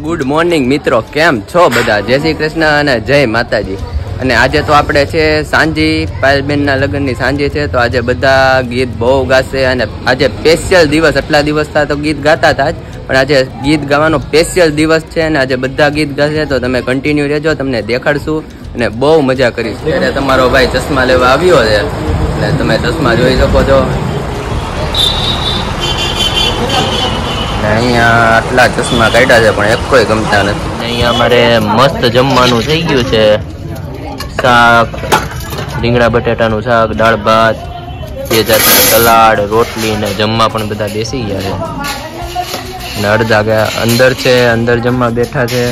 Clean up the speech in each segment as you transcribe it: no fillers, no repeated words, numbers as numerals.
Good morning મિત્રો, કેમ છો બધા? જય શ્રી કૃષ્ણ અને જય માતાજી. અને આજે તો આપણે છે સાંજી, પાયલબેનના લગ્નની સાંજી છે, તો આજે બધા ગીત બહુ ગાશે. અને આજે સ્પેશિયલ દિવસ, આટલા દિવસ તો ગીત ગાતા હતા જ, પણ આજે ગીત ગાવાનો સ્પેશિયલ દિવસ છે અને આજે બધા ગીત ગાશે. તો તમે કન્ટિન્યુ રહેજો, તમને દેખાડશું અને બહુ મજા કરીશું. એટલે તમારો ભાઈ ચશ્મા લેવા આવ્યો છે અને તમે ચશ્મા જોઈ શકો છો. અહીંયા આટલા ચશ્મા કાઢ્યા છે પણ એક કોઈ ગમતા નથી. અહીંયા અમારે મસ્ત જમવાનું થઈ ગયું છે. શાક, રીંગણા બટાટાનું શાક, દાળ ભાત, બે જાતનું સલાડ, રોટલી ને જમવા પણ બધા બેસી ગયા છે. અને અડધા અંદર છે, અંદર જમવા બેઠા છે.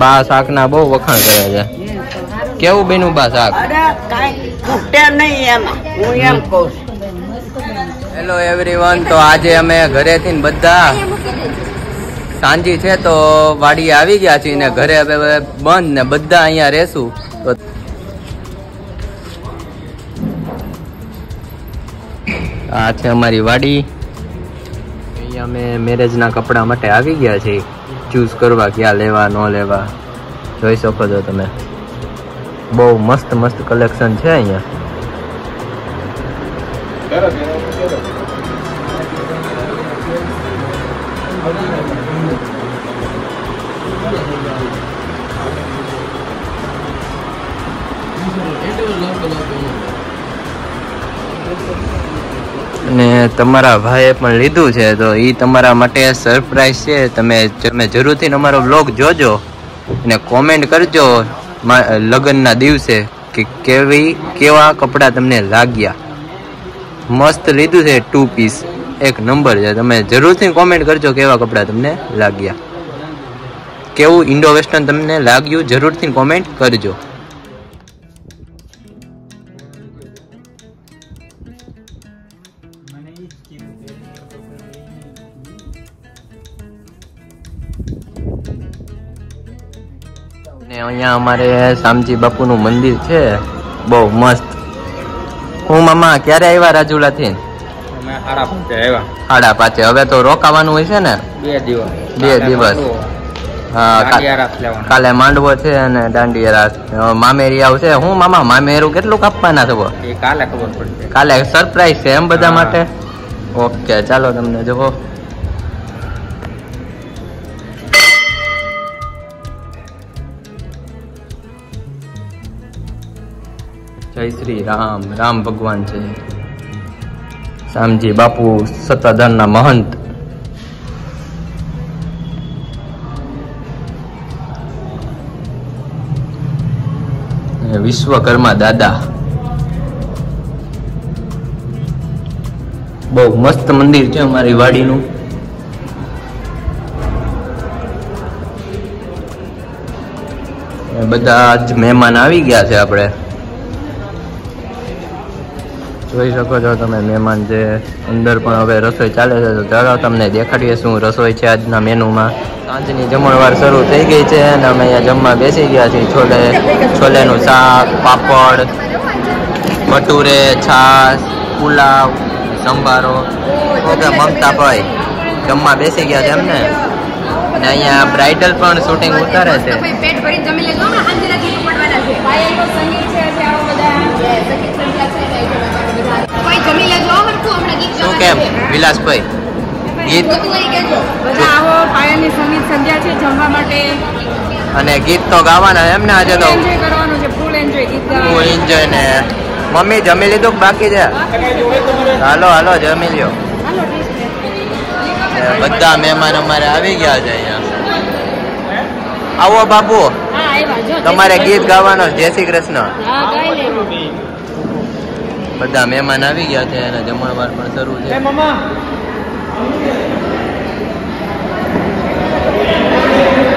બા શાકના બહુ વખાણ કરે છે. કેવું બેનું બા શાક? હેલો એવરીવન, તો આજે અમે ઘરેથી બધા સાંજી છે તો વાડી આવી ગયા છીએ ને ઘરે હવે બંધ ને બધા અહીંયા રહેશું. તો આ છે અમારી વાડી. અહીંયા અમે મેરેજના કપડા માટે આવી ગયા છીએ, ચૂઝ કરવા ક્યાં લેવા ન લેવા. જોઈ શકો છો તમે, બહુ મસ્ત મસ્ત કલેક્શન છે અહીંયા. અને તમારા ભાઈએ પણ લીધું છે તો એ તમારા માટે સરપ્રાઈઝ છે. તમે જરૂરથી અમારો વ્લોગ જોજો અને કોમેન્ટ કરજો લગ્નના દિવસે કે કેવા કપડાં તમને લાગ્યા. મસ્ત લીધું છે, 2 પીસ એક નંબર છે. તમે જરૂરથી કોમેન્ટ કરજો કેવા કપડાં તમને લાગ્યા, કેવું ઇન્ડો વેસ્ટર્ન તમને લાગ્યું, જરૂરથી કોમેન્ટ કરજો. અહીંયા અમારે શામજી બાપુનું મંદિર છે, બહુ મસ્ત. હું મામા ક્યારે આવ્યા રાજુલા થી? 5:30. હવે તો રોકાવાનું હોય છે ને? 2 દિવસ. હા, કાલે માંડવો છે અને દાંડિયા રાસ, મામેરી આવશે. હું મામા મામેરું કેટલું કાપવાના છો? કાલે ખબર પડશે. કાલે સરપ્રાઈઝ છે એમ બધા માટે? ઓકે, ચાલો તમને જોવો. જય શ્રી રામ. રામ ભગવાન છે. શામજી બાપુ સત્તાધારના મહંત. વિશ્વકર્મા દાદા. બહુ મસ્ત મંદિર છે અમારી વાડીનું. બધા જ મહેમાન આવી ગયા છે. આપણે જોઈ શકો છો તમે, મહેમાન છે અંદર. પણ હવે રસોઈ ચાલે છે, તો ચાલો તમને દેખાડીએ શું રસોઈ છે આજના મેનુમાં. સાંજની જમણવાર શરૂ થઈ ગઈ છે અને અમે અહીંયા જમવા બેસી ગયા છીએ. છોલેનું શાક, પાપડ, ભટુરે, છાશ, પુલાવ, સંભારો. ઓકે, મમતાભાઈ જમવા બેસી ગયા છે એમને. અને અહીંયા બ્રાઇડલ પણ શૂટિંગ ઉતારે છે. શું કેમ વિલાસભાઈ? ગીત સંગીત સંધ્યા છે જમવા માટે અને ગીત તો ગાવાના એમ ને? આજે તો ફૂલ એન્જોય. ને મમ્મી જમી લીધું બાકી છે? હાલો હાલો જમી લ્યો. બધા મહેમાન અમારે આવી ગયા છે અહીંયા. આવો બાબુ, તમારે ગીત ગાવાનો. જય શ્રી કૃષ્ણ. બધા મહેમાન આવી ગયા છે અને જમણવાર પણ શરૂ છે.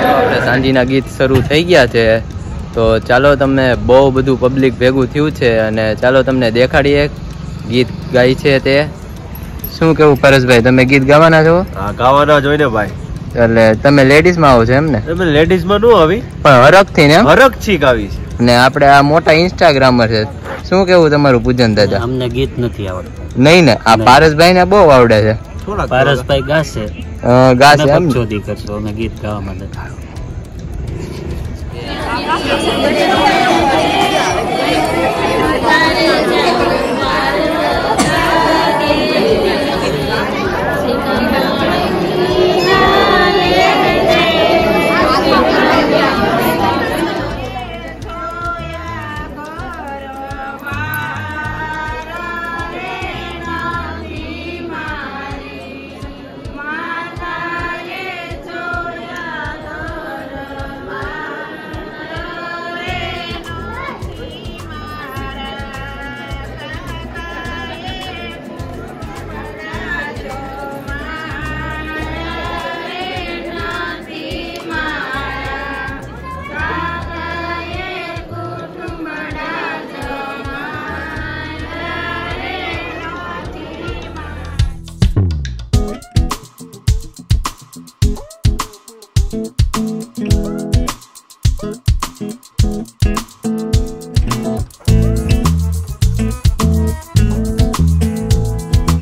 આપણે સાંજીના ગીત શરૂ થઈ ગયા છે, તો ચાલો તમને બહુ બધું પબ્લિક ભેગું થયું છે અને ચાલો તમને દેખાડીએ ગીત ગાય છે તે. શું કેવું પરેશભાઈ, તમે ગીત ગાવાના છો? હા, ગાવાના જોઈ ને ભાઈ. એટલે તમે લેડીઝ માં આવો છો એમ ને? લેડીઝ માં નું આવી પણ હરખ થી ને? હરખ થી ગાવી છે. ને આપણે આ મોટા ઇન્સ્ટાગ્રામર છે. શું કેવું તમારું પૂજન દાદા? અમને ગીત નથી આવડતું. નહીં ને, આ પારસભાઈ ને બહુ આવડે છે. થોડાક પારસભાઈ ગાશે ગાશે અમે એમ ને? પગચોદી કરશું અમે ગીત ગાવા માટે.